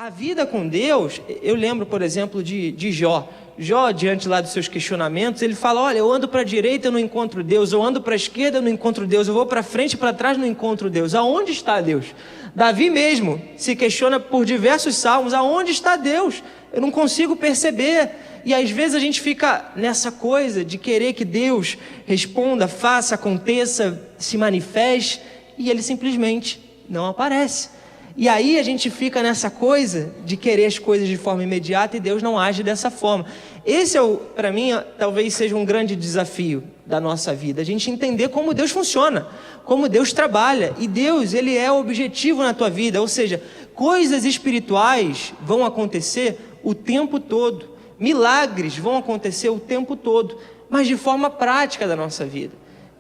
A vida com Deus, eu lembro, por exemplo, de Jó. Jó, diante lá dos seus questionamentos, ele fala, olha, eu ando para a direita, eu não encontro Deus, eu ando para a esquerda, eu não encontro Deus, eu vou para frente e para trás, não encontro Deus. Aonde está Deus? Davi mesmo se questiona por diversos salmos, aonde está Deus? Eu não consigo perceber. E às vezes a gente fica nessa coisa de querer que Deus responda, faça, aconteça, se manifeste, e Ele simplesmente não aparece. E aí a gente fica nessa coisa de querer as coisas de forma imediata e Deus não age dessa forma. Esse para mim, talvez seja um grande desafio da nossa vida, a gente entender como Deus funciona, como Deus trabalha. E Deus, Ele é o objetivo na tua vida, ou seja, coisas espirituais vão acontecer o tempo todo, milagres vão acontecer o tempo todo, mas de forma prática da nossa vida.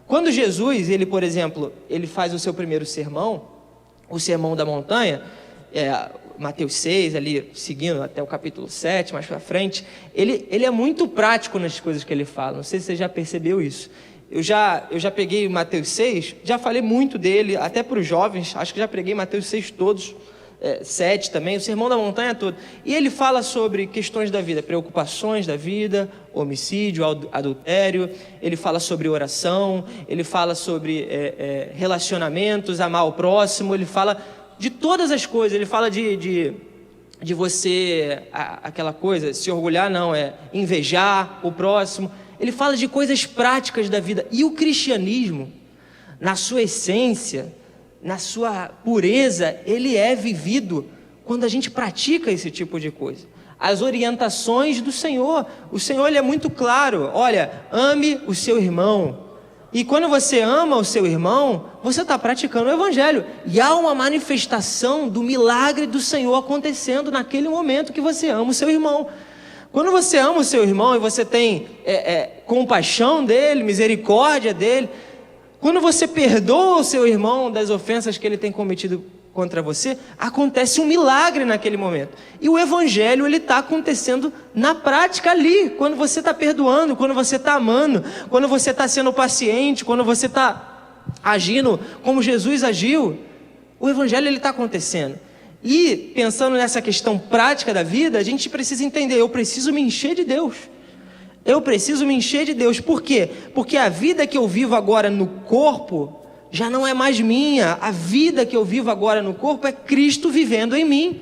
Quando Jesus, ele, por exemplo, ele faz o seu primeiro sermão, o Sermão da Montanha, Mateus 6, ali seguindo até o capítulo 7, mais para frente, ele é muito prático nas coisas que ele fala. Não sei se você já percebeu isso. Eu já peguei Mateus 6, já falei muito dele, até para os jovens, acho que já preguei Mateus 6 todos, 7 também, o Sermão da Montanha todo. E ele fala sobre questões da vida, preocupações da vida, homicídio, adultério, ele fala sobre oração, ele fala sobre relacionamentos, amar o próximo, ele fala de todas as coisas, ele fala de você, aquela coisa, se orgulhar não, invejar o próximo, ele fala de coisas práticas da vida. E o cristianismo, na sua essência, na sua pureza, ele é vivido quando a gente pratica esse tipo de coisa. As orientações do Senhor, o Senhor, ele é muito claro, olha, ame o seu irmão. E quando você ama o seu irmão, você está praticando o Evangelho. E há uma manifestação do milagre do Senhor acontecendo naquele momento que você ama o seu irmão. Quando você ama o seu irmão e você tem compaixão dele, misericórdia dele, quando você perdoa o seu irmão das ofensas que ele tem cometido contra você, acontece um milagre naquele momento. E o Evangelho, ele está acontecendo na prática ali, quando você está perdoando, quando você está amando, quando você está sendo paciente, quando você está agindo como Jesus agiu, o Evangelho, ele está acontecendo. E pensando nessa questão prática da vida, a gente precisa entender, eu preciso me encher de Deus. Eu preciso me encher de Deus. Por quê? Porque a vida que eu vivo agora no corpo já não é mais minha. A vida que eu vivo agora no corpo é Cristo vivendo em mim.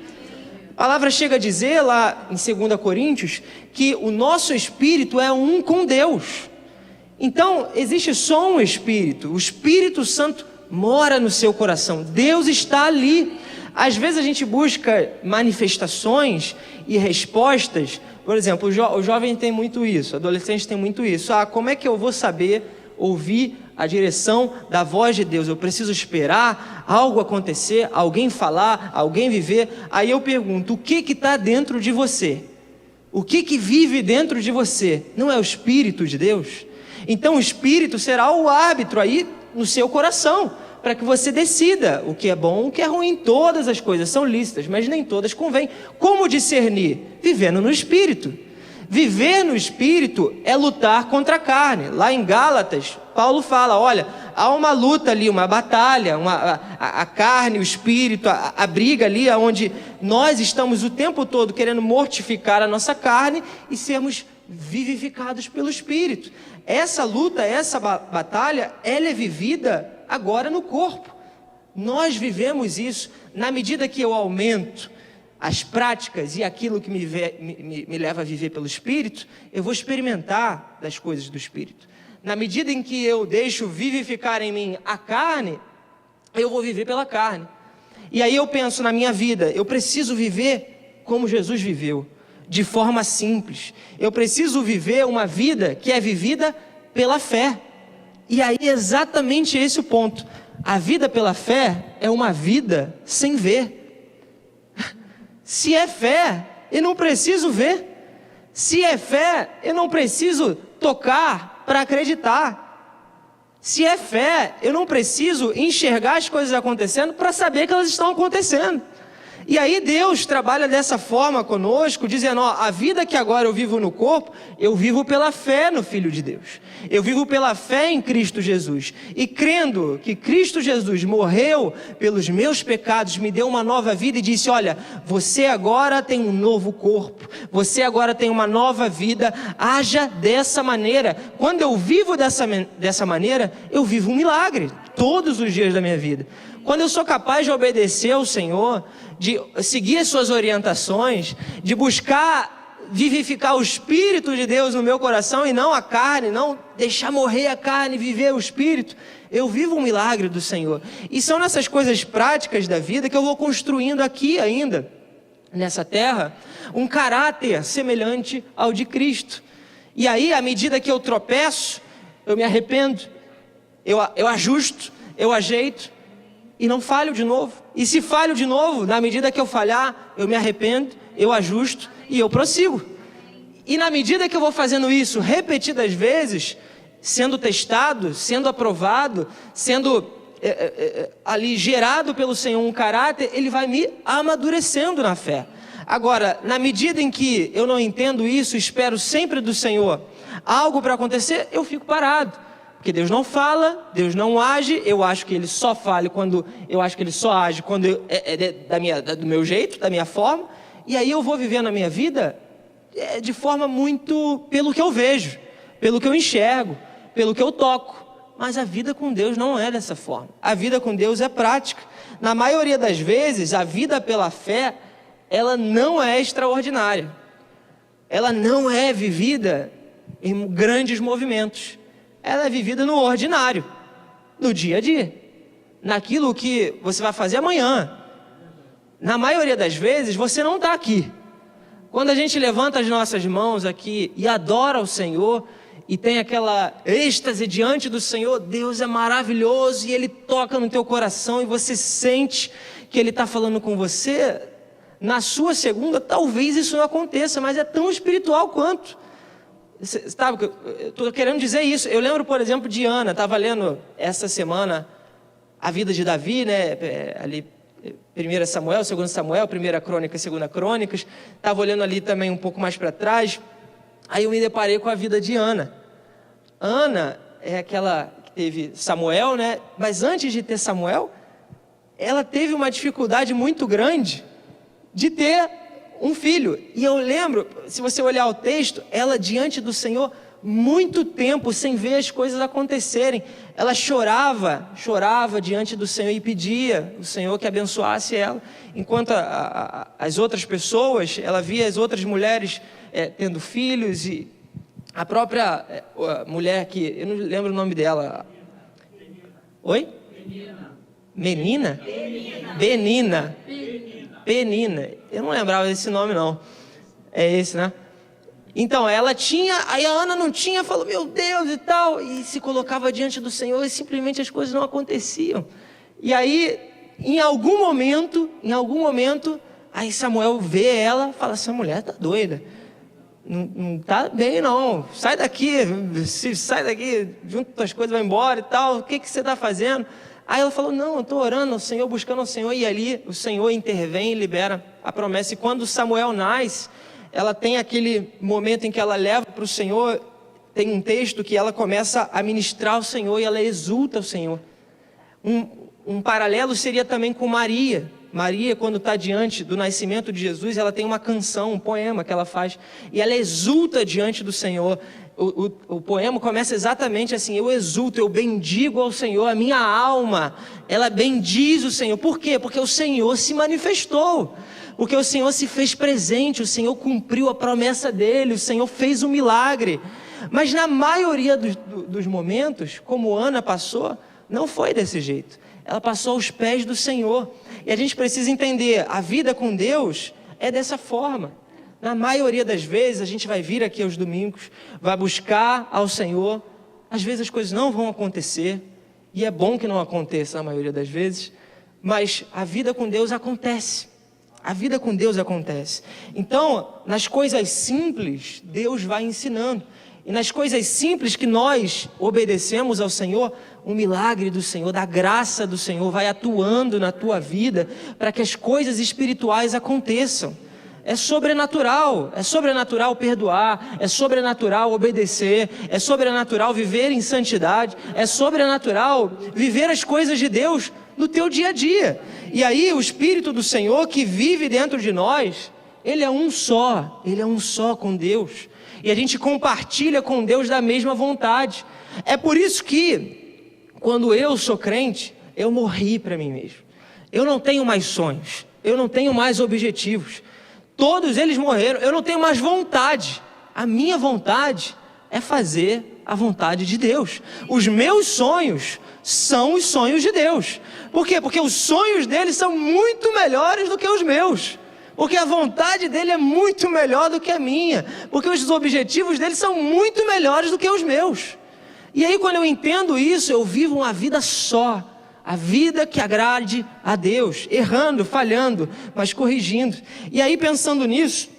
A palavra chega a dizer lá em 2 Coríntios que o nosso espírito é um com Deus. Então, existe só um espírito. O Espírito Santo mora no seu coração. Deus está ali. Às vezes a gente busca manifestações e respostas. Por exemplo, o jovem tem muito isso, o adolescente tem muito isso. Como é que eu vou saber ouvir a direção da voz de Deus? Eu preciso esperar algo acontecer, alguém falar, alguém viver. Aí eu pergunto, o que está dentro de você? O que vive dentro de você? Não é o Espírito de Deus? Então o Espírito será o árbitro aí no seu coração, para que você decida o que é bom, o que é ruim. Todas as coisas são lícitas, mas nem todas convêm. Como discernir? Vivendo no Espírito. Viver no Espírito é lutar contra a carne. Lá em Gálatas, Paulo fala, olha, há uma luta ali, uma batalha, a carne, o Espírito, a briga ali, onde nós estamos o tempo todo querendo mortificar a nossa carne e sermos vivificados pelo Espírito. Essa luta, essa batalha, ela é vivida agora no corpo. Nós vivemos isso. Na medida que eu aumento as práticas e aquilo que me leva a viver pelo Espírito, eu vou experimentar das coisas do Espírito. Na medida em que eu deixo vivificar em mim a carne, eu vou viver pela carne. E aí eu penso na minha vida, eu preciso viver como Jesus viveu, de forma simples. Eu preciso viver uma vida que é vivida pela fé. E aí é exatamente esse o ponto. A vida pela fé é uma vida sem ver. Se é fé, eu não preciso ver. Se é fé, eu não preciso tocar para acreditar. Se é fé, eu não preciso enxergar as coisas acontecendo para saber que elas estão acontecendo. E aí Deus trabalha dessa forma conosco, dizendo, ó, a vida que agora eu vivo no corpo, eu vivo pela fé no Filho de Deus. Eu vivo pela fé em Cristo Jesus. E crendo que Cristo Jesus morreu pelos meus pecados, me deu uma nova vida e disse, olha, você agora tem um novo corpo, você agora tem uma nova vida, haja dessa maneira. Quando eu vivo dessa maneira, eu vivo um milagre todos os dias da minha vida. Quando eu sou capaz de obedecer ao Senhor, de seguir as suas orientações, de buscar vivificar o Espírito de Deus no meu coração e não a carne, não deixar morrer a carne e viver o Espírito, eu vivo um milagre do Senhor. E são nessas coisas práticas da vida que eu vou construindo aqui ainda, nessa terra, um caráter semelhante ao de Cristo. E aí, à medida que eu tropeço, eu me arrependo, eu ajusto, eu ajeito, e não falho de novo. E se falho de novo, na medida que eu falhar, eu me arrependo, eu ajusto e eu prossigo. E na medida que eu vou fazendo isso repetidas vezes, sendo testado, sendo aprovado, sendo ali gerado pelo Senhor um caráter, Ele vai me amadurecendo na fé. Agora, na medida em que eu não entendo isso, espero sempre do Senhor algo para acontecer, eu fico parado. Porque Deus não fala, Deus não age, eu acho que Ele só fala quando eu acho que Ele só age quando do meu jeito, da minha forma, e aí eu vou vivendo a minha vida de forma muito pelo que eu vejo, pelo que eu enxergo, pelo que eu toco. Mas a vida com Deus não é dessa forma. A vida com Deus é prática. Na maioria das vezes, a vida pela fé, ela não é extraordinária. Ela não é vivida em grandes movimentos. Ela é vivida no ordinário, no dia a dia, naquilo que você vai fazer amanhã. Na maioria das vezes, você não está aqui. Quando a gente levanta as nossas mãos aqui e adora o Senhor, e tem aquela êxtase diante do Senhor, Deus é maravilhoso, e Ele toca no teu coração, e você sente que Ele está falando com você, na sua segunda, talvez isso não aconteça, mas é tão espiritual quanto. Sabe, eu estou querendo dizer isso. Eu lembro, por exemplo, de Ana. Estava lendo essa semana a vida de Davi, né? Ali, 1 Samuel, 2 Samuel, 1 Crônicas, 2 Crônicas. Estava olhando ali também um pouco mais para trás. Aí eu me deparei com a vida de Ana. Ana é aquela que teve Samuel, né? Mas antes de ter Samuel, ela teve uma dificuldade muito grande de ter um filho. E eu lembro, se você olhar o texto, ela diante do Senhor, muito tempo sem ver as coisas acontecerem. Ela chorava diante do Senhor e pedia o Senhor que abençoasse ela. Enquanto as outras pessoas, ela via as outras mulheres tendo filhos, e a própria mulher que, eu não lembro o nome dela. Oi? Menina? Benina. Penina, eu não lembrava desse nome não, é esse, né? Então, ela tinha, aí a Ana não tinha, falou, meu Deus e tal, e se colocava diante do Senhor e simplesmente as coisas não aconteciam. E aí, em algum momento, aí Samuel vê ela, fala, essa mulher tá doida, não tá bem não, sai daqui, junta tuas coisas, vai embora e tal, o que você tá fazendo? Aí ela falou, não, eu estou orando ao Senhor, buscando ao Senhor, e ali o Senhor intervém e libera a promessa. E quando Samuel nasce, ela tem aquele momento em que ela leva para o Senhor, tem um texto que ela começa a ministrar ao Senhor e ela exulta ao Senhor. Um paralelo seria também com Maria. Maria, quando está diante do nascimento de Jesus, ela tem uma canção, um poema que ela faz, e ela exulta diante do Senhor. O poema começa exatamente assim, eu exulto, eu bendigo ao Senhor, a minha alma, ela bendiz o Senhor. Por quê? Porque o Senhor se manifestou, porque o Senhor se fez presente, o Senhor cumpriu a promessa dele, o Senhor fez um milagre. Mas na maioria dos momentos, como Ana passou, não foi desse jeito. Ela passou aos pés do Senhor. E a gente precisa entender, a vida com Deus é dessa forma. Na maioria das vezes, a gente vai vir aqui aos domingos, vai buscar ao Senhor. Às vezes as coisas não vão acontecer, e é bom que não aconteça na maioria das vezes, mas a vida com Deus acontece. A vida com Deus acontece. Então, nas coisas simples, Deus vai ensinando. E nas coisas simples que nós obedecemos ao Senhor, o milagre do Senhor, da graça do Senhor vai atuando na tua vida para que as coisas espirituais aconteçam. É sobrenatural perdoar, é sobrenatural obedecer, é sobrenatural viver em santidade, é sobrenatural viver as coisas de Deus no teu dia a dia. E aí o Espírito do Senhor que vive dentro de nós, Ele é um só com Deus. E a gente compartilha com Deus da mesma vontade. É por isso que, quando eu sou crente, eu morri para mim mesmo. Eu não tenho mais sonhos, eu não tenho mais objetivos. Todos eles morreram, eu não tenho mais vontade. A minha vontade é fazer a vontade de Deus. Os meus sonhos são os sonhos de Deus. Por quê? Porque os sonhos dele são muito melhores do que os meus. Porque a vontade dele é muito melhor do que a minha. Porque os objetivos dele são muito melhores do que os meus. E aí, quando eu entendo isso, eu vivo uma vida só. A vida que agrade a Deus. Errando, falhando, mas corrigindo. E aí, pensando nisso,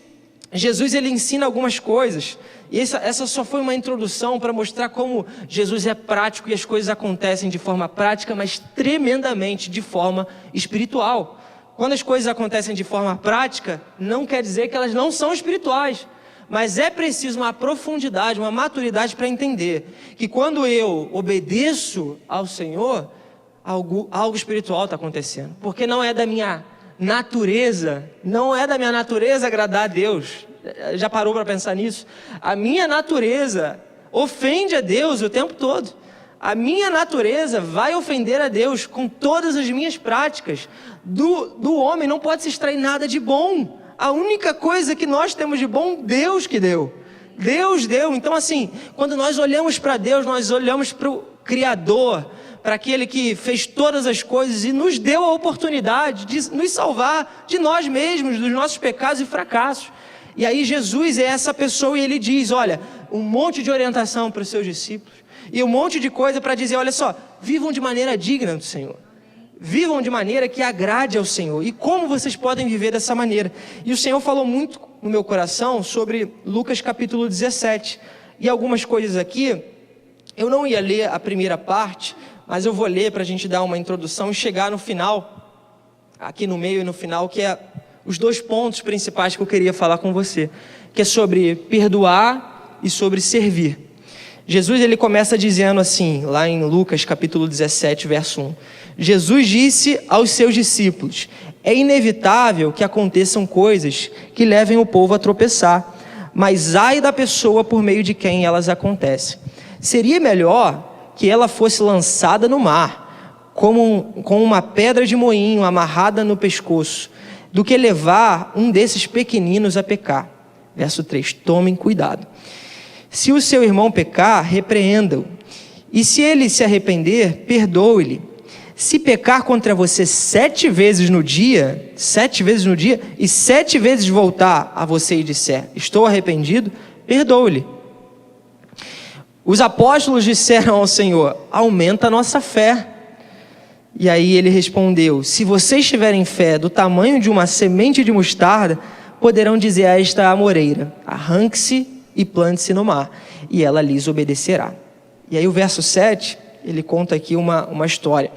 Jesus ele ensina algumas coisas. E essa só foi uma introdução para mostrar como Jesus é prático e as coisas acontecem de forma prática, mas tremendamente de forma espiritual. Quando as coisas acontecem de forma prática, não quer dizer que elas não são espirituais. Mas é preciso uma profundidade, uma maturidade para entender que quando eu obedeço ao Senhor, algo espiritual está acontecendo. Porque não é da minha natureza agradar a Deus. Já parou para pensar nisso? A minha natureza ofende a Deus o tempo todo. A minha natureza vai ofender a Deus com todas as minhas práticas. Do homem não pode se extrair nada de bom. A única coisa que nós temos de bom, Deus que deu. Deus deu. Então assim, quando nós olhamos para Deus, nós olhamos para o Criador, para aquele que fez todas as coisas e nos deu a oportunidade de nos salvar de nós mesmos, dos nossos pecados e fracassos. E aí Jesus é essa pessoa e ele diz, olha, um monte de orientação para os seus discípulos. E um monte de coisa para dizer, olha só, vivam de maneira digna do Senhor. Vivam de maneira que agrade ao Senhor. E como vocês podem viver dessa maneira? E o Senhor falou muito no meu coração sobre Lucas capítulo 17. E algumas coisas aqui, eu não ia ler a primeira parte, mas eu vou ler para a gente dar uma introdução e chegar no final, aqui no meio e no final, que é os dois pontos principais que eu queria falar com você, que é sobre perdoar e sobre servir. Jesus ele começa dizendo assim, lá em Lucas capítulo 17, verso 1. Jesus disse aos seus discípulos, é inevitável que aconteçam coisas que levem o povo a tropeçar, mas ai da pessoa por meio de quem elas acontecem. Seria melhor que ela fosse lançada no mar, com uma pedra de moinho amarrada no pescoço, do que levar um desses pequeninos a pecar. Verso 3, tomem cuidado. Se o seu irmão pecar, repreenda-o. E se ele se arrepender, perdoe-lhe. Se pecar contra você 7 vezes no dia, e 7 vezes voltar a você e disser, estou arrependido, perdoe-lhe. Os apóstolos disseram ao Senhor, aumenta a nossa fé. E aí ele respondeu, se vocês tiverem fé do tamanho de uma semente de mostarda, poderão dizer a esta amoreira, arranque-se e plante-se no mar, e ela lhes obedecerá. E aí o verso 7, ele conta aqui uma história.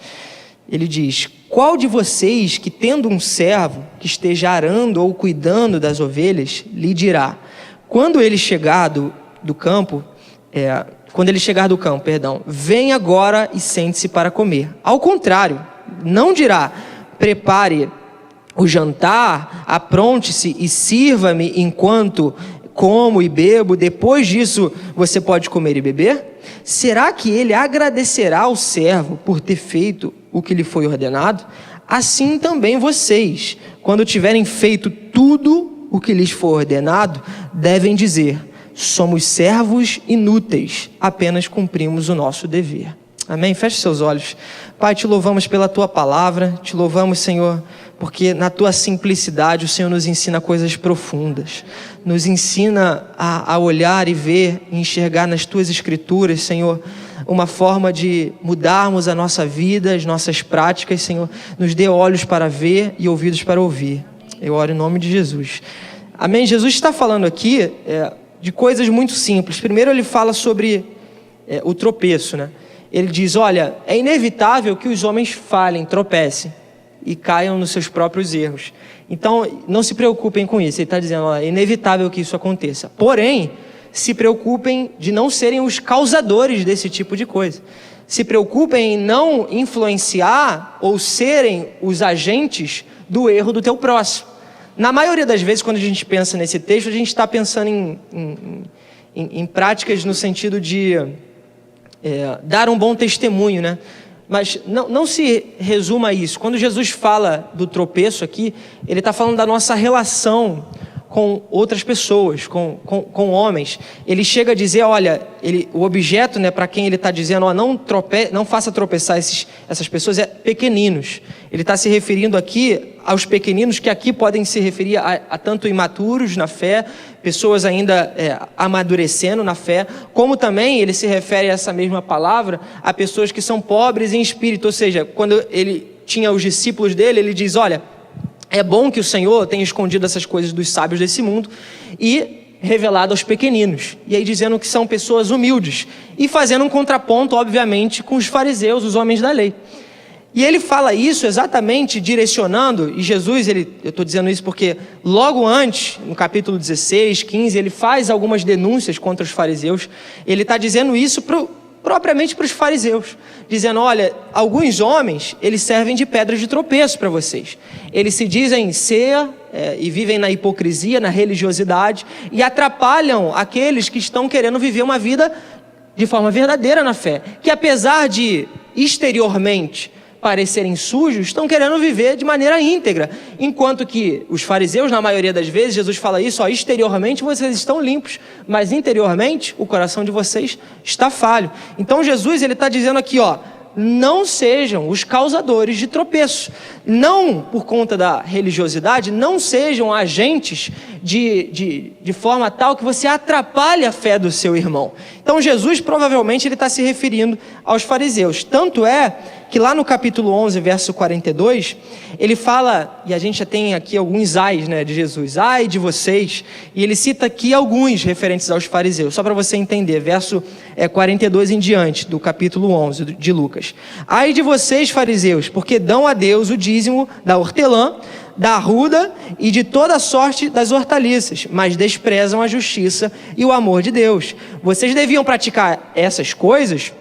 Ele diz, qual de vocês que tendo um servo que esteja arando ou cuidando das ovelhas, lhe dirá, quando ele chegar do campo, vem agora e sente-se para comer. Ao contrário, não dirá, prepare o jantar, apronte-se e sirva-me enquanto como e bebo, depois disso você pode comer e beber? Será que ele agradecerá ao servo por ter feito o que lhe foi ordenado? Assim também vocês, quando tiverem feito tudo o que lhes for ordenado, devem dizer, somos servos inúteis, apenas cumprimos o nosso dever. Amém? Feche seus olhos. Pai, te louvamos pela tua palavra, te louvamos, Senhor, porque na tua simplicidade o Senhor nos ensina coisas profundas, nos ensina a olhar e ver, e enxergar nas tuas escrituras, Senhor, uma forma de mudarmos a nossa vida, as nossas práticas, Senhor, nos dê olhos para ver e ouvidos para ouvir. Eu oro em nome de Jesus. Amém? Jesus está falando aqui de coisas muito simples. Primeiro ele fala sobre o tropeço, né? Ele diz, olha, é inevitável que os homens falhem, tropecem e caiam nos seus próprios erros. Então, não se preocupem com isso. Ele está dizendo, olha, é inevitável que isso aconteça. Porém, se preocupem de não serem os causadores desse tipo de coisa. Se preocupem em não influenciar ou serem os agentes do erro do teu próximo. Na maioria das vezes, quando a gente pensa nesse texto, a gente está pensando em práticas no sentido de dar um bom testemunho, né? Mas não se resuma a isso. Quando Jesus fala do tropeço aqui, ele está falando da nossa relação com outras pessoas, com homens. Ele chega a dizer, olha, o objeto, né, para quem ele está dizendo, ó, não faça tropeçar essas pessoas, é pequeninos. Ele está se referindo aqui aos pequeninos, que aqui podem se referir a tanto imaturos na fé, pessoas ainda amadurecendo na fé, como também ele se refere a essa mesma palavra a pessoas que são pobres em espírito. Ou seja, quando ele tinha os discípulos dele, ele diz, olha, é bom que o Senhor tenha escondido essas coisas dos sábios desse mundo e revelado aos pequeninos. E aí dizendo que são pessoas humildes. E fazendo um contraponto, obviamente, com os fariseus, os homens da lei. E ele fala isso exatamente direcionando, e Jesus, eu estou dizendo isso porque logo antes, no capítulo 16, 15, ele faz algumas denúncias contra os fariseus. Ele está dizendo isso propriamente para os fariseus, dizendo, olha, alguns homens, eles servem de pedras de tropeço para vocês. Eles se dizem ser e vivem na hipocrisia, na religiosidade, e atrapalham aqueles que estão querendo viver uma vida de forma verdadeira na fé, que apesar de exteriormente parecerem sujos, estão querendo viver de maneira íntegra, enquanto que os fariseus, na maioria das vezes, Jesus fala isso, ó, exteriormente vocês estão limpos, mas interiormente o coração de vocês está falho. Então Jesus, ele está dizendo aqui, ó, não sejam os causadores de tropeço, não por conta da religiosidade, não sejam agentes de forma tal que você atrapalhe a fé do seu irmão. Então Jesus provavelmente ele está se referindo aos fariseus, tanto é que lá no capítulo 11, verso 42, ele fala, e a gente já tem aqui alguns ais, né, de Jesus, ai de vocês, e ele cita aqui alguns referentes aos fariseus, só para você entender, verso 42 em diante, do capítulo 11 de Lucas. Ai de vocês, fariseus, porque dão a Deus o dízimo da hortelã, da arruda e de toda sorte das hortaliças, mas desprezam a justiça e o amor de Deus. Vocês deviam praticar essas coisas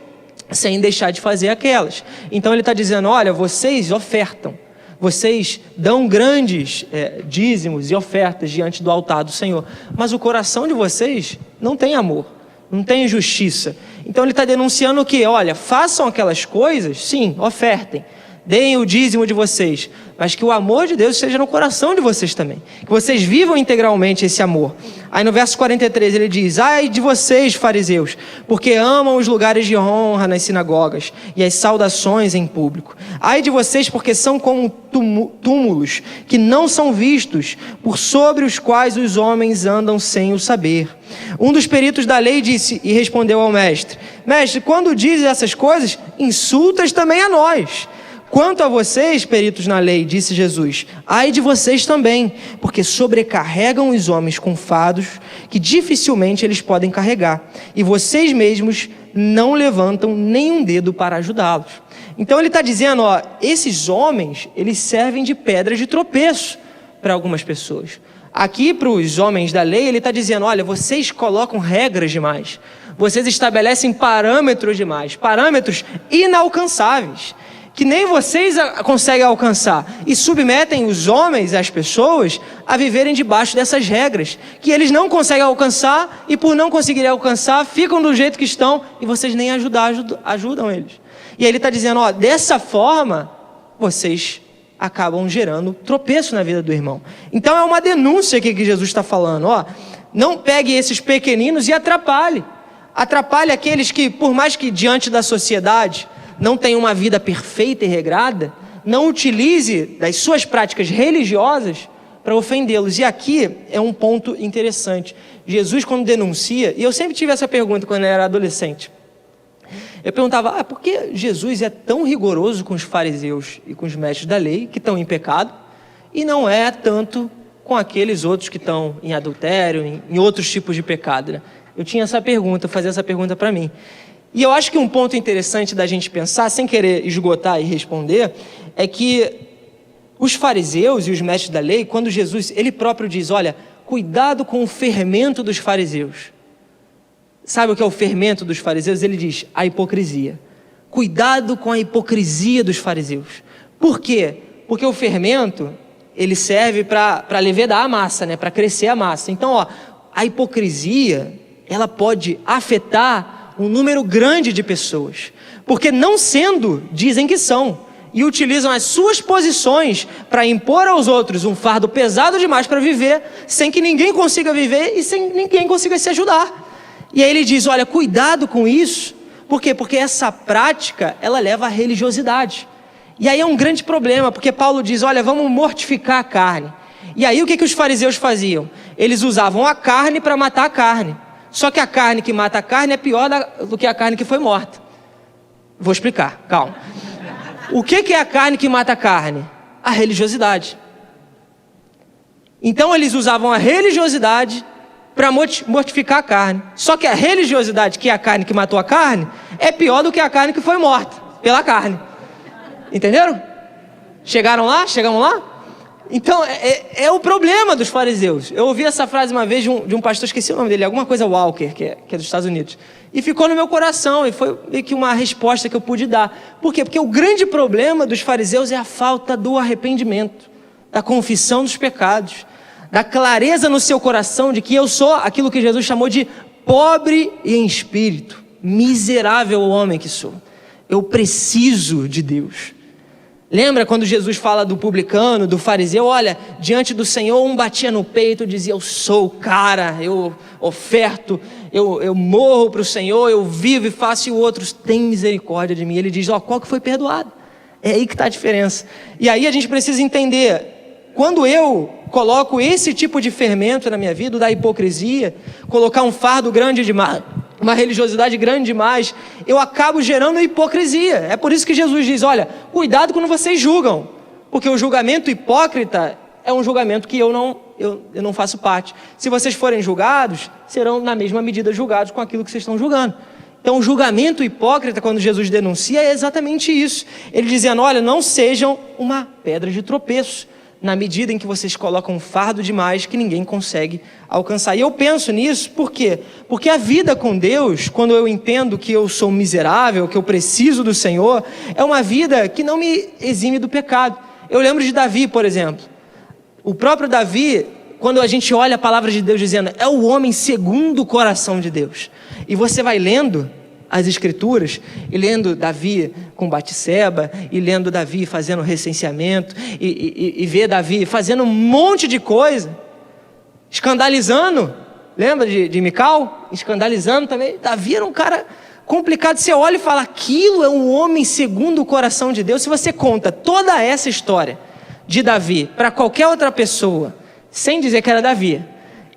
sem deixar de fazer aquelas. Então ele está dizendo, olha, vocês ofertam, vocês dão grandes dízimos e ofertas diante do altar do Senhor, mas o coração de vocês não tem amor, não tem justiça. Então ele está denunciando o que? Olha, façam aquelas coisas, sim, ofertem, deem o dízimo de vocês, mas que o amor de Deus esteja no coração de vocês também, que vocês vivam integralmente esse amor. Aí no verso 43 ele diz, ai de vocês, fariseus, porque amam os lugares de honra nas sinagogas e as saudações em público. Ai de vocês, porque são como túmulos que não são vistos, por sobre os quais os homens andam sem o saber. Um dos peritos da lei disse e respondeu ao mestre, mestre, quando dizes essas coisas, insultas também a nós. Quanto a vocês, peritos na lei, disse Jesus, ai de vocês também, porque sobrecarregam os homens com fardos que dificilmente eles podem carregar, e vocês mesmos não levantam nenhum dedo para ajudá-los. Então ele está dizendo, ó, esses homens, eles servem de pedras de tropeço para algumas pessoas. Aqui para os homens da lei, ele está dizendo, olha, vocês colocam regras demais, vocês estabelecem parâmetros demais, parâmetros inalcançáveis, que nem vocês conseguem alcançar, e submetem os homens, as pessoas, a viverem debaixo dessas regras, que eles não conseguem alcançar, e por não conseguirem alcançar, ficam do jeito que estão, e vocês nem ajudam eles. E aí ele está dizendo, ó, dessa forma, vocês acabam gerando tropeço na vida do irmão. Então é uma denúncia aqui que Jesus está falando, ó, não pegue esses pequeninos e atrapalhe aqueles que, por mais que diante da sociedade, não tem uma vida perfeita e regrada, não utilize das suas práticas religiosas para ofendê-los. E aqui é um ponto interessante. Jesus, quando denuncia, e eu sempre tive essa pergunta quando eu era adolescente, eu perguntava, por que Jesus é tão rigoroso com os fariseus e com os mestres da lei, que estão em pecado, e não é tanto com aqueles outros que estão em adultério, em outros tipos de pecado, né? Eu tinha essa pergunta, fazer essa pergunta para mim. E eu acho que um ponto interessante da gente pensar, sem querer esgotar e responder, é que os fariseus e os mestres da lei, quando Jesus, ele próprio diz, olha, cuidado com o fermento dos fariseus. Sabe o que é o fermento dos fariseus? Ele diz, a hipocrisia. Cuidado com a hipocrisia dos fariseus. Por quê? Porque o fermento, ele serve para levedar a massa, né? Para crescer a massa. Então, a hipocrisia, ela pode afetar um número grande de pessoas. Porque não sendo, dizem que são. E utilizam as suas posições para impor aos outros um fardo pesado demais para viver, sem que ninguém consiga viver e sem ninguém consiga se ajudar. E aí ele diz, olha, cuidado com isso. Por quê? Porque essa prática, ela leva à religiosidade. E aí é um grande problema, porque Paulo diz, olha, vamos mortificar a carne. E aí o que os fariseus faziam? Eles usavam a carne para matar a carne. Só que a carne que mata a carne é pior do que a carne que foi morta. Vou explicar, calma. O que é a carne que mata a carne? A religiosidade. Então eles usavam a religiosidade para mortificar a carne. Só que a religiosidade, que é a carne que matou a carne, é pior do que a carne que foi morta pela carne. Entenderam? Chegaram lá? Chegamos lá? Então, é o problema dos fariseus. Eu ouvi essa frase uma vez de um pastor, esqueci o nome dele, alguma coisa Walker, que é dos Estados Unidos. E ficou no meu coração, e foi meio que uma resposta que eu pude dar. Por quê? Porque o grande problema dos fariseus é a falta do arrependimento, da confissão dos pecados, da clareza no seu coração de que eu sou aquilo que Jesus chamou de pobre em espírito, miserável homem que sou. Eu preciso de Deus. Lembra quando Jesus fala do publicano, do fariseu? Olha, diante do Senhor um batia no peito e dizia, eu sou o cara, eu oferto, eu morro para o Senhor, eu vivo e faço, e o outro tem misericórdia de mim. Ele diz, qual que foi perdoado? É aí que está a diferença. E aí a gente precisa entender, quando eu coloco esse tipo de fermento na minha vida, da hipocrisia, colocar um fardo grande demais, uma religiosidade grande demais, eu acabo gerando hipocrisia. É por isso que Jesus diz, olha, cuidado quando vocês julgam, porque o julgamento hipócrita é um julgamento que eu não faço parte. Se vocês forem julgados, serão na mesma medida julgados com aquilo que vocês estão julgando. Então o julgamento hipócrita, quando Jesus denuncia, é exatamente isso. Ele dizendo, olha, não sejam uma pedra de tropeço, na medida em que vocês colocam um fardo demais que ninguém consegue alcançar. E eu penso nisso, por quê? Porque a vida com Deus, quando eu entendo que eu sou miserável, que eu preciso do Senhor, é uma vida que não me exime do pecado. Eu lembro de Davi, por exemplo. O próprio Davi, quando a gente olha a palavra de Deus dizendo, é o homem segundo o coração de Deus. E você vai lendo as escrituras, e lendo Davi com Batseba, e lendo Davi fazendo recenseamento, e ver Davi fazendo um monte de coisa, escandalizando, lembra de Mical? Escandalizando também. Davi era um cara complicado. Você olha e fala, aquilo é um homem segundo o coração de Deus. Se você conta toda essa história de Davi para qualquer outra pessoa, sem dizer que era Davi,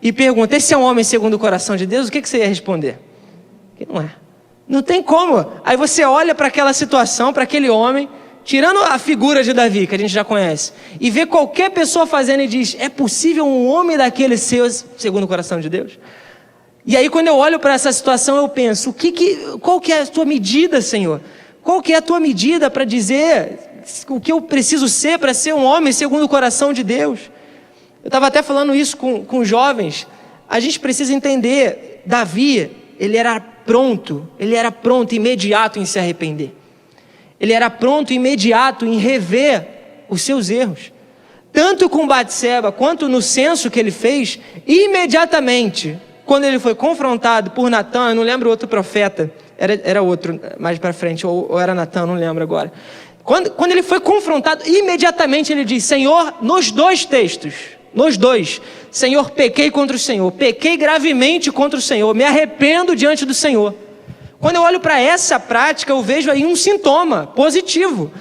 e pergunta, esse é um homem segundo o coração de Deus, o que você ia responder? Que não é. Não tem como. Aí você olha para aquela situação, para aquele homem, tirando a figura de Davi, que a gente já conhece, e vê qualquer pessoa fazendo e diz, é possível um homem daquele ser segundo o coração de Deus? E aí quando eu olho para essa situação, eu penso, qual que é a tua medida, Senhor? Qual que é a tua medida para dizer o que eu preciso ser para ser um homem segundo o coração de Deus? Eu estava até falando isso com jovens. A gente precisa entender, Davi, ele era pronto, imediato em se arrepender. Ele era pronto, imediato em rever os seus erros. Tanto com Batseba, quanto no censo que ele fez, imediatamente, quando ele foi confrontado por Natã, eu não lembro outro profeta, era outro mais para frente, ou era Natã, não lembro agora. Quando ele foi confrontado, imediatamente ele diz, Senhor, nos dois textos, nos dois, Senhor, pequei contra o Senhor, pequei gravemente contra o Senhor, me arrependo diante do Senhor. Quando eu olho para essa prática, eu vejo aí um sintoma positivo,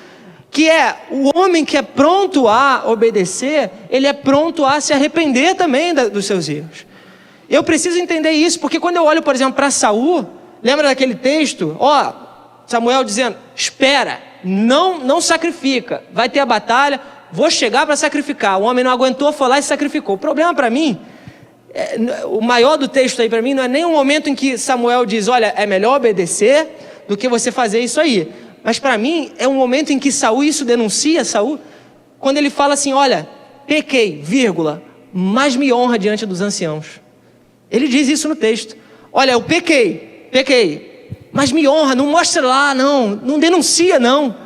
que é o homem que é pronto a obedecer, ele é pronto a se arrepender também dos seus erros. Eu preciso entender isso, porque quando eu olho, por exemplo, para Saul, lembra daquele texto? Samuel dizendo, espera, não sacrifica, vai ter a batalha, vou chegar para sacrificar. O homem não aguentou, foi lá e sacrificou. O problema para mim, o maior do texto aí para mim, não é nem o momento em que Samuel diz, olha, é melhor obedecer do que você fazer isso aí. Mas para mim, é um momento em que Saul, isso denuncia Saul, quando ele fala assim, olha, pequei, vírgula, mas me honra diante dos anciãos. Ele diz isso no texto. Olha, eu pequei, mas me honra, não mostra lá, não denuncia não.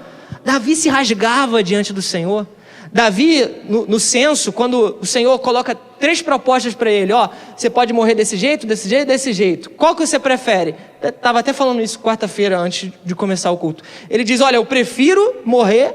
Davi se rasgava diante do Senhor. Davi, no censo, quando o Senhor coloca 3 propostas para ele, ó, você pode morrer desse jeito, desse jeito, desse jeito. Qual que você prefere? Estava até falando isso quarta-feira, antes de começar o culto. Ele diz, olha, eu prefiro morrer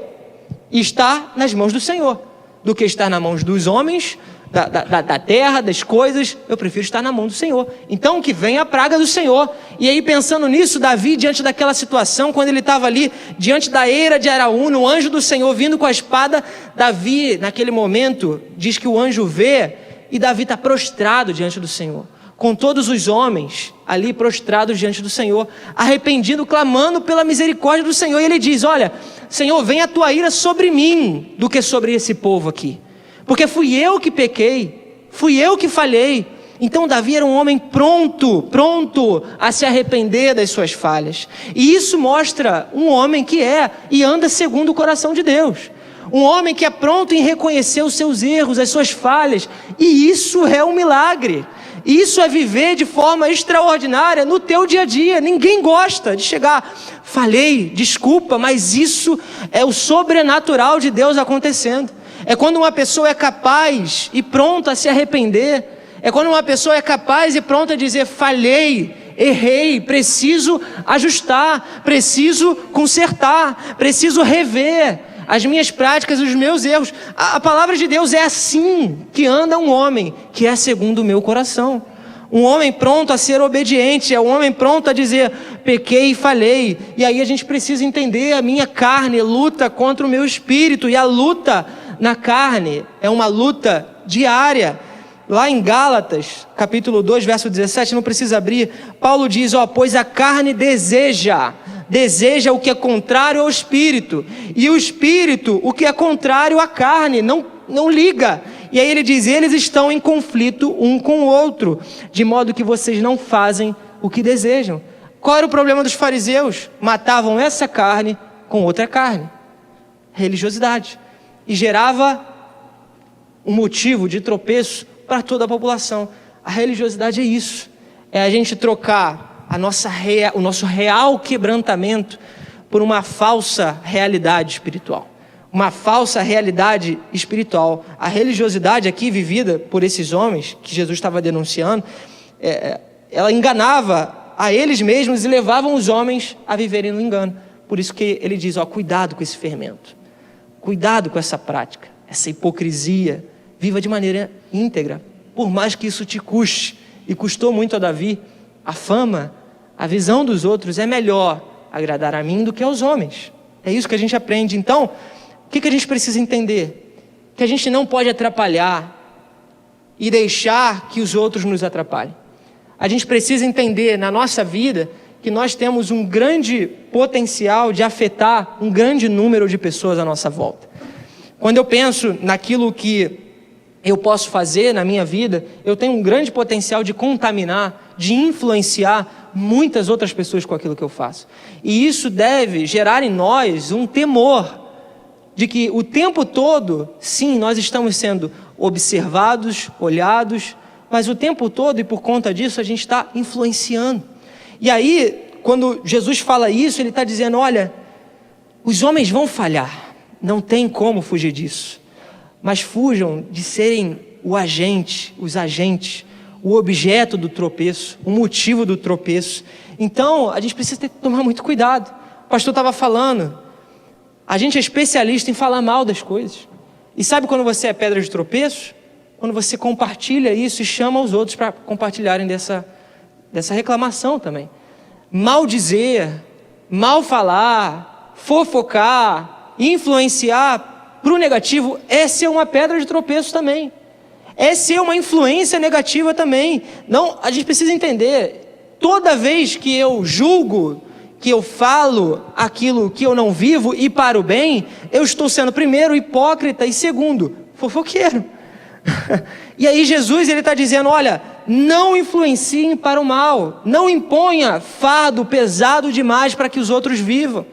e estar nas mãos do Senhor, do que estar nas mãos dos homens, da terra, das coisas. Eu prefiro estar na mão do Senhor. Então que venha a praga do Senhor. E aí, pensando nisso, Davi, diante daquela situação, quando ele estava ali diante da eira de Araúna, o anjo do Senhor vindo com a espada, Davi, naquele momento, diz que o anjo vê, e Davi está prostrado diante do Senhor, com todos os homens ali prostrados diante do Senhor, arrependido, clamando pela misericórdia do Senhor. E ele diz, olha, Senhor, venha a tua ira sobre mim, do que sobre esse povo aqui, porque fui eu que pequei, fui eu que falhei. Então Davi era um homem pronto a se arrepender das suas falhas. E isso mostra um homem que é e anda segundo o coração de Deus. Um homem que é pronto em reconhecer os seus erros, as suas falhas. E isso é um milagre. Isso é viver de forma extraordinária no teu dia a dia. Ninguém gosta de chegar, falhei, desculpa, mas isso é o sobrenatural de Deus acontecendo. É quando uma pessoa é capaz e pronta a se arrepender. É quando uma pessoa é capaz e pronta a dizer, falhei, errei, preciso ajustar, preciso consertar, preciso rever as minhas práticas, os meus erros. A palavra de Deus é assim que anda um homem que é segundo o meu coração. Um homem pronto a ser obediente, é um homem pronto a dizer, pequei e falhei. E aí a gente precisa entender, a minha carne luta contra o meu espírito, e a luta na carne é uma luta diária. Lá em Gálatas, capítulo 2, verso 17, não precisa abrir, Paulo diz, pois a carne deseja o que é contrário ao espírito, e o espírito o que é contrário à carne, não liga. E aí ele diz, eles estão em conflito um com o outro, de modo que vocês não fazem o que desejam. Qual era o problema dos fariseus? Matavam essa carne com outra carne, religiosidade, e gerava um motivo de tropeço para toda a população. A religiosidade é isso, é a gente trocar o nosso real quebrantamento por uma falsa realidade espiritual. Uma falsa realidade espiritual. A religiosidade aqui vivida por esses homens, que Jesus estava denunciando, ela enganava a eles mesmos e levavam os homens a viverem no engano. Por isso que ele diz, cuidado com esse fermento. Cuidado com essa prática, essa hipocrisia. Viva de maneira íntegra, por mais que isso te custe. E custou muito a Davi. A fama, a visão dos outros é melhor agradar a mim do que aos homens. É isso que a gente aprende. Então, o que a gente precisa entender? Que a gente não pode atrapalhar e deixar que os outros nos atrapalhem. A gente precisa entender na nossa vida que nós temos um grande potencial de afetar um grande número de pessoas à nossa volta. Quando eu penso naquilo que eu posso fazer na minha vida, eu tenho um grande potencial de contaminar, de influenciar muitas outras pessoas com aquilo que eu faço. E isso deve gerar em nós um temor de que o tempo todo, sim, nós estamos sendo observados, olhados, mas o tempo todo, e por conta disso, a gente está influenciando. E aí, quando Jesus fala isso, ele está dizendo, olha, os homens vão falhar, não tem como fugir disso. Mas fujam de serem os agentes, o objeto do tropeço, o motivo do tropeço. Então, a gente precisa tomar muito cuidado. O pastor estava falando, a gente é especialista em falar mal das coisas. E sabe quando você é pedra de tropeço? Quando você compartilha isso e chama os outros para compartilharem dessa reclamação também. Mal dizer, mal falar, fofocar, influenciar para o negativo, é ser uma pedra de tropeço também. É ser uma influência negativa também. Não, a gente precisa entender, toda vez que eu julgo, que eu falo aquilo que eu não vivo e para o bem, eu estou sendo, primeiro, hipócrita e, segundo, fofoqueiro. E aí Jesus está dizendo, olha, não influenciem para o mal, não imponha fardo pesado demais para que os outros vivam.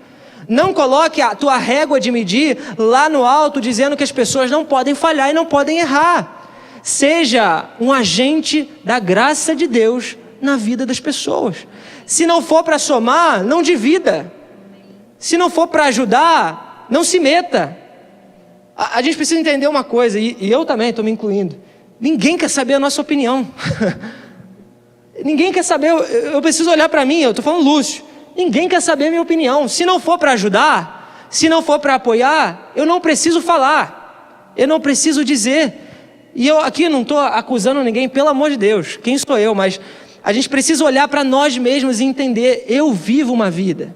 Não coloque a tua régua de medir lá no alto, dizendo que as pessoas não podem falhar e não podem errar. Seja um agente da graça de Deus na vida das pessoas. Se não for para somar, não divida. Se não for para ajudar, não se meta. A gente precisa entender uma coisa, e eu também estou me incluindo. Ninguém quer saber a nossa opinião. Ninguém quer saber, eu preciso olhar para mim, eu estou falando Lúcio. Ninguém quer saber a minha opinião. Se não for para ajudar, se não for para apoiar, eu não preciso falar. Eu não preciso dizer. E eu aqui não estou acusando ninguém, pelo amor de Deus. Quem sou eu? Mas a gente precisa olhar para nós mesmos e entender, eu vivo uma vida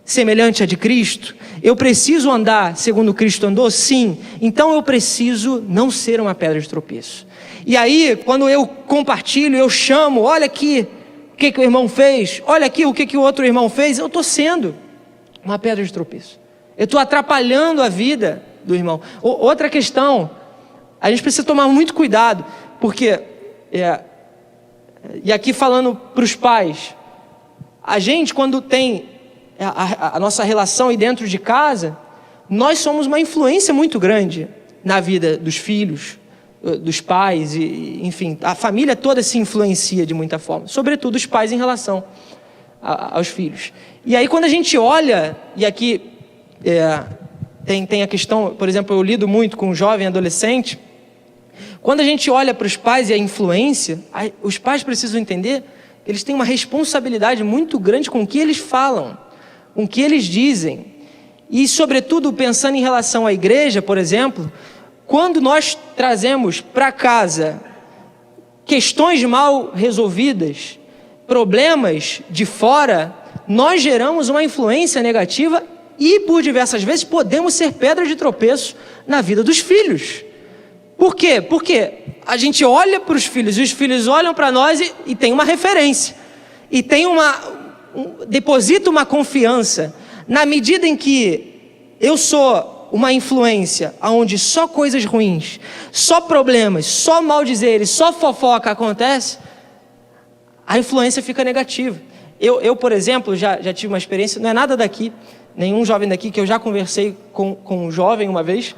semelhante à de Cristo? Eu preciso andar segundo Cristo andou? Sim. Então eu preciso não ser uma pedra de tropeço. E aí, quando eu compartilho, eu chamo, olha aqui o que o irmão fez, olha aqui o que o outro irmão fez, eu estou sendo uma pedra de tropeço. Eu estou atrapalhando a vida do irmão. Outra questão, a gente precisa tomar muito cuidado, porque, e aqui falando para os pais, a gente quando tem a nossa relação aí dentro de casa, nós somos uma influência muito grande na vida dos filhos, dos pais, e, enfim, a família toda se influencia de muita forma, sobretudo os pais em relação aos filhos. E aí quando a gente olha, e aqui tem a questão, por exemplo, eu lido muito com jovem adolescente, quando a gente olha para os pais e a influência, os pais precisam entender que eles têm uma responsabilidade muito grande com o que eles falam, com o que eles dizem. E sobretudo pensando em relação à igreja, por exemplo, quando nós trazemos para casa questões mal resolvidas, problemas de fora, nós geramos uma influência negativa e por diversas vezes podemos ser pedra de tropeço na vida dos filhos. Por quê? Porque a gente olha para os filhos e os filhos olham para nós e tem uma referência. E tem deposita uma confiança. Na medida em que eu sou uma influência onde só coisas ruins, só problemas, só maldizeres, só fofoca acontece, a influência fica negativa. Eu por exemplo, já tive uma experiência, não é nada daqui, nenhum jovem daqui, que eu já conversei com um jovem uma vez,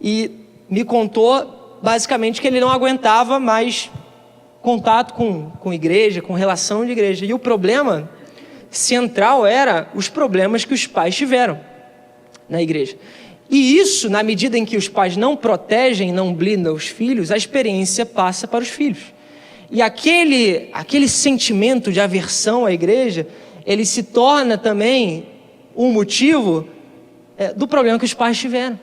e me contou basicamente que ele não aguentava mais contato com igreja, com relação de igreja. E o problema central era os problemas que os pais tiveram na igreja. E isso, na medida em que os pais não protegem, não blindam os filhos, a experiência passa para os filhos. E aquele sentimento de aversão à igreja, ele se torna também um motivo do problema que os pais tiveram.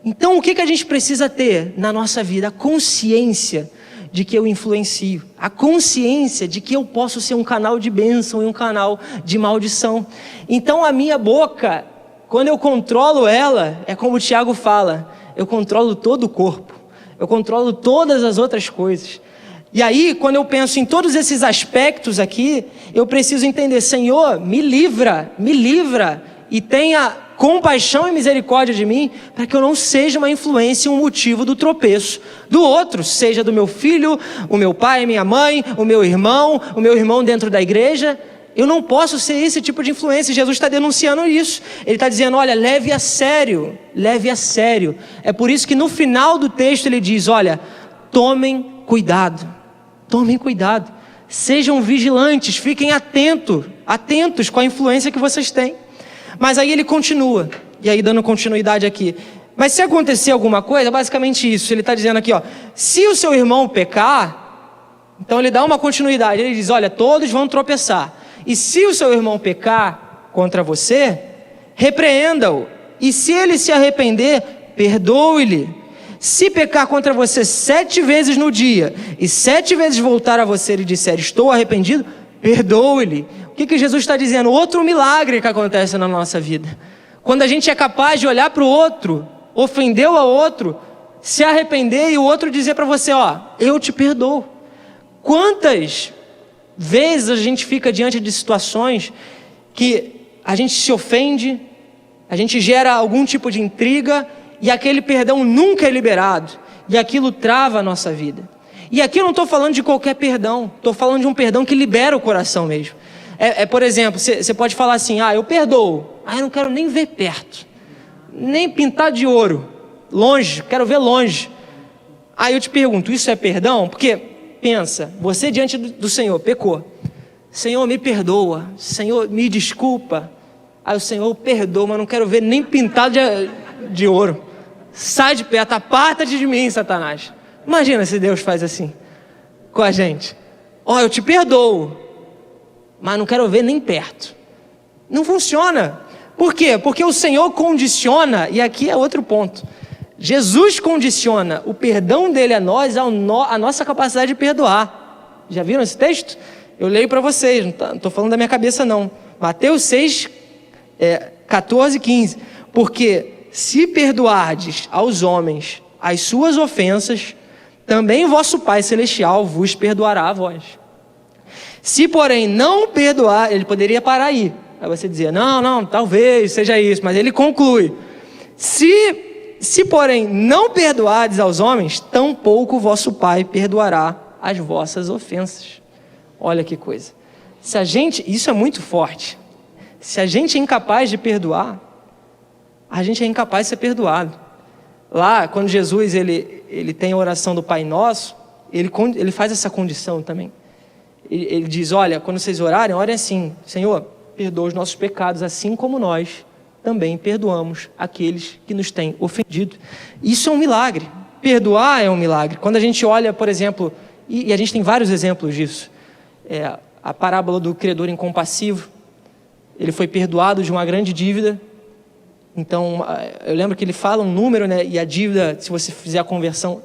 Então, o que a gente precisa ter na nossa vida? A consciência de que eu influencio, a consciência de que eu posso ser um canal de bênção e um canal de maldição. Então, a minha boca, quando eu controlo ela, é como o Tiago fala, eu controlo todo o corpo, eu controlo todas as outras coisas. E aí, quando eu penso em todos esses aspectos aqui, eu preciso entender, Senhor, me livra, e tenha compaixão e misericórdia de mim, para que eu não seja uma influência, um motivo do tropeço do outro, seja do meu filho, o meu pai, minha mãe, o meu irmão dentro da igreja. Eu não posso ser esse tipo de influência. Jesus está denunciando isso. Ele está dizendo, olha, leve a sério. É por isso que no final do texto ele diz, olha, tomem cuidado, sejam vigilantes, fiquem atentos com a influência que vocês têm. Mas aí ele continua, e aí dando continuidade aqui, mas se acontecer alguma coisa, basicamente isso, ele está dizendo aqui, se o seu irmão pecar, então ele dá uma continuidade, ele diz, olha, todos vão tropeçar, e se o seu irmão pecar contra você, repreenda-o, e se ele se arrepender, perdoe-lhe. Se pecar contra você 7 vezes no dia, e 7 vezes voltar a você e disser, estou arrependido, perdoe-lhe. O que Jesus está dizendo? Outro milagre que acontece na nossa vida. Quando a gente é capaz de olhar para o outro, ofendeu ao outro, se arrepender e o outro dizer para você, eu te perdoo. Quantas vezes a gente fica diante de situações que a gente se ofende, a gente gera algum tipo de intriga e aquele perdão nunca é liberado e aquilo trava a nossa vida. E aqui eu não estou falando de qualquer perdão, estou falando de um perdão que libera o coração mesmo. Por exemplo, você pode falar assim, eu perdoo, eu não quero nem ver perto, nem pintar de ouro, longe, quero ver longe. Aí eu te pergunto, isso é perdão? Porque, pensa, você diante do Senhor pecou, Senhor me perdoa, Senhor me desculpa, aí o Senhor perdoa, mas não quero ver nem pintado de ouro, sai de perto, aparta-te de mim, Satanás. Imagina se Deus faz assim com a gente, eu te perdoo, mas não quero ver nem perto. Não funciona. Por quê? Porque o Senhor condiciona, e aqui é outro ponto, Jesus condiciona o perdão dele a nós, a nossa capacidade de perdoar. Já viram esse texto? Eu leio para vocês, não estou falando da minha cabeça não. Mateus 6, 14 e 15. Porque se perdoardes aos homens as suas ofensas, também vosso Pai Celestial vos perdoará a vós. Se porém não perdoar, ele poderia parar aí. Aí você dizia, não, talvez seja isso, mas ele conclui. Se porém não perdoardes aos homens, tampouco vosso Pai perdoará as vossas ofensas. Olha que coisa. Isso é muito forte. Se a gente é incapaz de perdoar, a gente é incapaz de ser perdoado. Lá, quando Jesus ele tem a oração do Pai Nosso, ele faz essa condição também. Ele diz, olha, quando vocês orarem assim, Senhor, perdoa os nossos pecados, assim como nós também perdoamos aqueles que nos têm ofendido. Isso é um milagre. Perdoar é um milagre. Quando a gente olha, por exemplo, e a gente tem vários exemplos disso, a parábola do credor incompassivo, ele foi perdoado de uma grande dívida. Então, eu lembro que ele fala um número, né, e a dívida, se você fizer a conversão,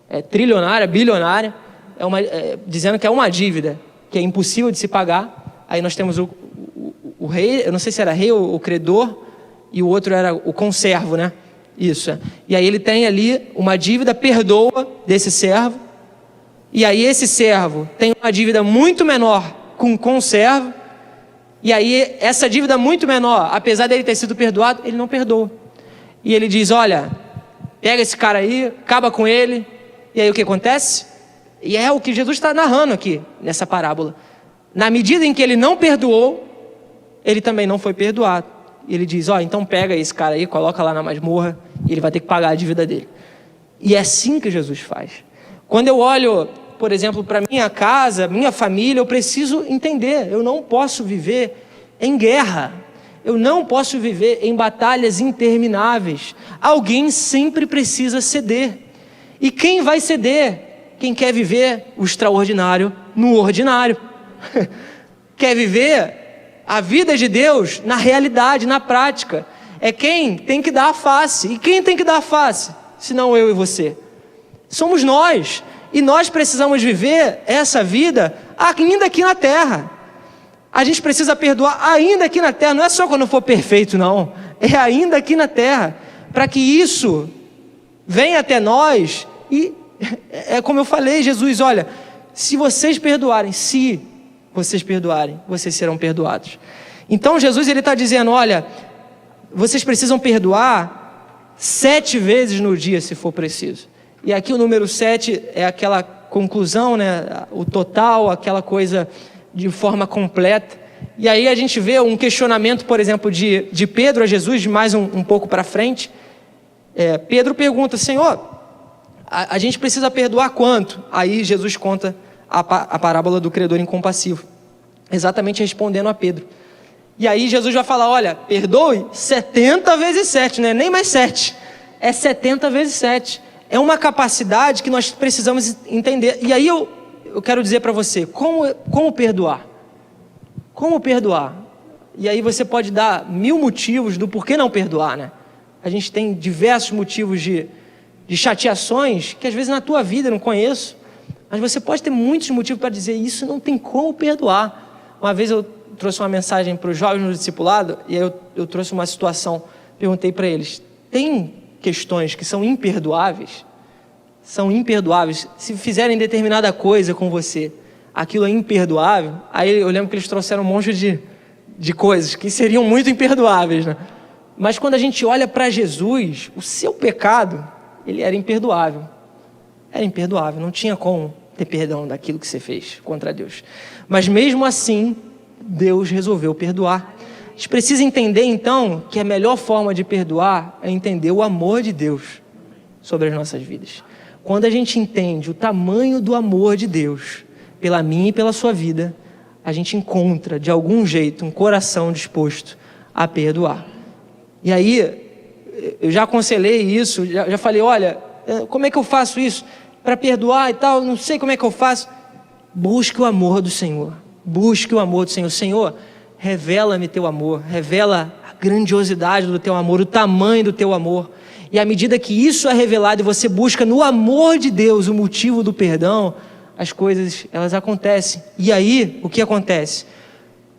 é trilionária, bilionária, dizendo que é uma dívida que é impossível de se pagar. Aí nós temos o rei, eu não sei se era rei ou o credor, e o outro era o conservo, né? Isso. E aí ele tem ali uma dívida, perdoa desse servo, e aí esse servo tem uma dívida muito menor com o conservo, e aí essa dívida muito menor, apesar dele ter sido perdoado, ele não perdoa. E ele diz, olha, pega esse cara aí, acaba com ele, e aí o que acontece? E é o que Jesus está narrando aqui, nessa parábola. Na medida em que ele não perdoou, ele também não foi perdoado. E ele diz, então pega esse cara aí, coloca lá na masmorra, e ele vai ter que pagar a dívida dele. E é assim que Jesus faz. Quando eu olho, por exemplo, para minha casa, minha família, eu preciso entender, eu não posso viver em guerra. Eu não posso viver em batalhas intermináveis. Alguém sempre precisa ceder. E quem vai ceder? Quem quer viver o extraordinário no ordinário. Quer viver a vida de Deus na realidade, na prática. É quem tem que dar a face. E quem tem que dar a face? Senão eu e você. Somos nós. E nós precisamos viver essa vida ainda aqui na terra. A gente precisa perdoar ainda aqui na terra. Não é só quando for perfeito, não. É ainda aqui na terra. Para que isso venha até nós. E é como eu falei, Jesus, olha, se vocês perdoarem, vocês serão perdoados. Então Jesus ele está dizendo, olha, vocês precisam perdoar 7 vezes no dia, se for preciso. E aqui o número 7 é aquela conclusão, né? O total, aquela coisa de forma completa. E aí a gente vê um questionamento, por exemplo, de Pedro a Jesus, de mais um pouco para frente. Pedro pergunta, Senhor, a gente precisa perdoar quanto? Aí Jesus conta a parábola do credor incompassivo, exatamente respondendo a Pedro. E aí Jesus vai falar, olha, perdoe 70 vezes 7, não é nem mais 7, é 70 vezes 7. É uma capacidade que nós precisamos entender. E aí eu quero dizer para você, como perdoar? Como perdoar? E aí você pode dar 1000 motivos do porquê não perdoar, né? A gente tem diversos motivos de chateações que às vezes na tua vida eu não conheço, mas você pode ter muitos motivos para dizer isso não tem como perdoar. Uma vez eu trouxe uma mensagem para os jovens no discipulado e aí eu trouxe uma situação, perguntei para eles, tem questões que são imperdoáveis? São imperdoáveis. Se fizerem determinada coisa com você, aquilo é imperdoável? Aí eu lembro que eles trouxeram um monte de coisas que seriam muito imperdoáveis, né? Mas quando a gente olha para Jesus, o seu pecado, ele era imperdoável. Era imperdoável, não tinha como ter perdão daquilo que você fez contra Deus. Mas mesmo assim, Deus resolveu perdoar. A gente precisa entender então que a melhor forma de perdoar é entender o amor de Deus sobre as nossas vidas. Quando a gente entende o tamanho do amor de Deus pela minha e pela sua vida, a gente encontra de algum jeito um coração disposto a perdoar. E aí, eu já aconselhei isso, já falei, olha, como é que eu faço isso para perdoar e tal? Não sei como é que eu faço. Busque o amor do Senhor. Busque o amor do Senhor. Senhor, revela-me teu amor. Revela a grandiosidade do teu amor, o tamanho do teu amor. E à medida que isso é revelado e você busca no amor de Deus o motivo do perdão, as coisas, elas acontecem. E aí, o que acontece?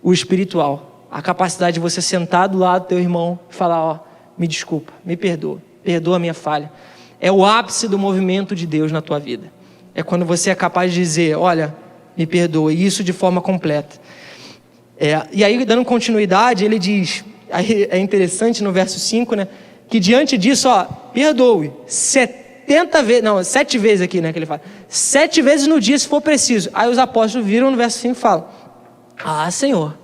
O espiritual. A capacidade de você sentar do lado do teu irmão e falar, ó, me desculpa, me perdoa a minha falha. É o ápice do movimento de Deus na tua vida. É quando você é capaz de dizer, olha, me perdoa, e isso de forma completa. E aí, dando continuidade, ele diz, aí é interessante no verso 5, né, que diante disso, ó, perdoe 7 vezes aqui, né, que ele fala, 7 vezes no dia se for preciso. Aí os apóstolos viram no verso 5 e falam, Senhor,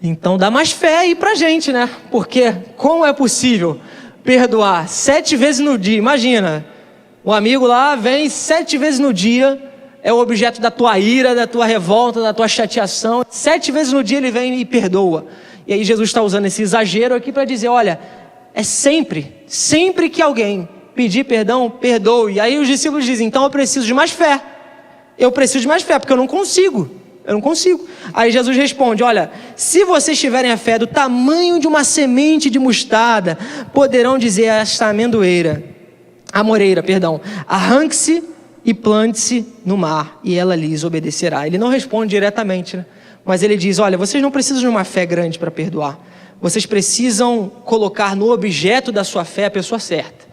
então dá mais fé aí pra gente, né? Porque como é possível perdoar 7 vezes no dia? Imagina, um amigo lá vem 7 vezes no dia, é o objeto da tua ira, da tua revolta, da tua chateação. 7 vezes no dia ele vem e perdoa. E aí Jesus está usando esse exagero aqui para dizer, olha, é sempre que alguém pedir perdão, perdoe. E aí os discípulos dizem, então eu preciso de mais fé. Eu preciso de mais fé, porque eu não consigo. Aí Jesus responde, olha, se vocês tiverem a fé do tamanho de uma semente de mostarda, poderão dizer a esta amoreira, arranque-se e plante-se no mar, e ela lhes obedecerá. Ele não responde diretamente, né? Mas ele diz, olha, vocês não precisam de uma fé grande para perdoar. Vocês precisam colocar no objeto da sua fé a pessoa certa.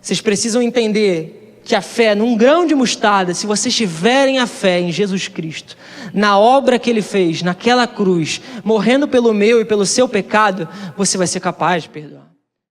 Vocês precisam entender que a fé, num grão de mostarda, se vocês tiverem a fé em Jesus Cristo, na obra que Ele fez, naquela cruz, morrendo pelo meu e pelo seu pecado, você vai ser capaz de perdoar.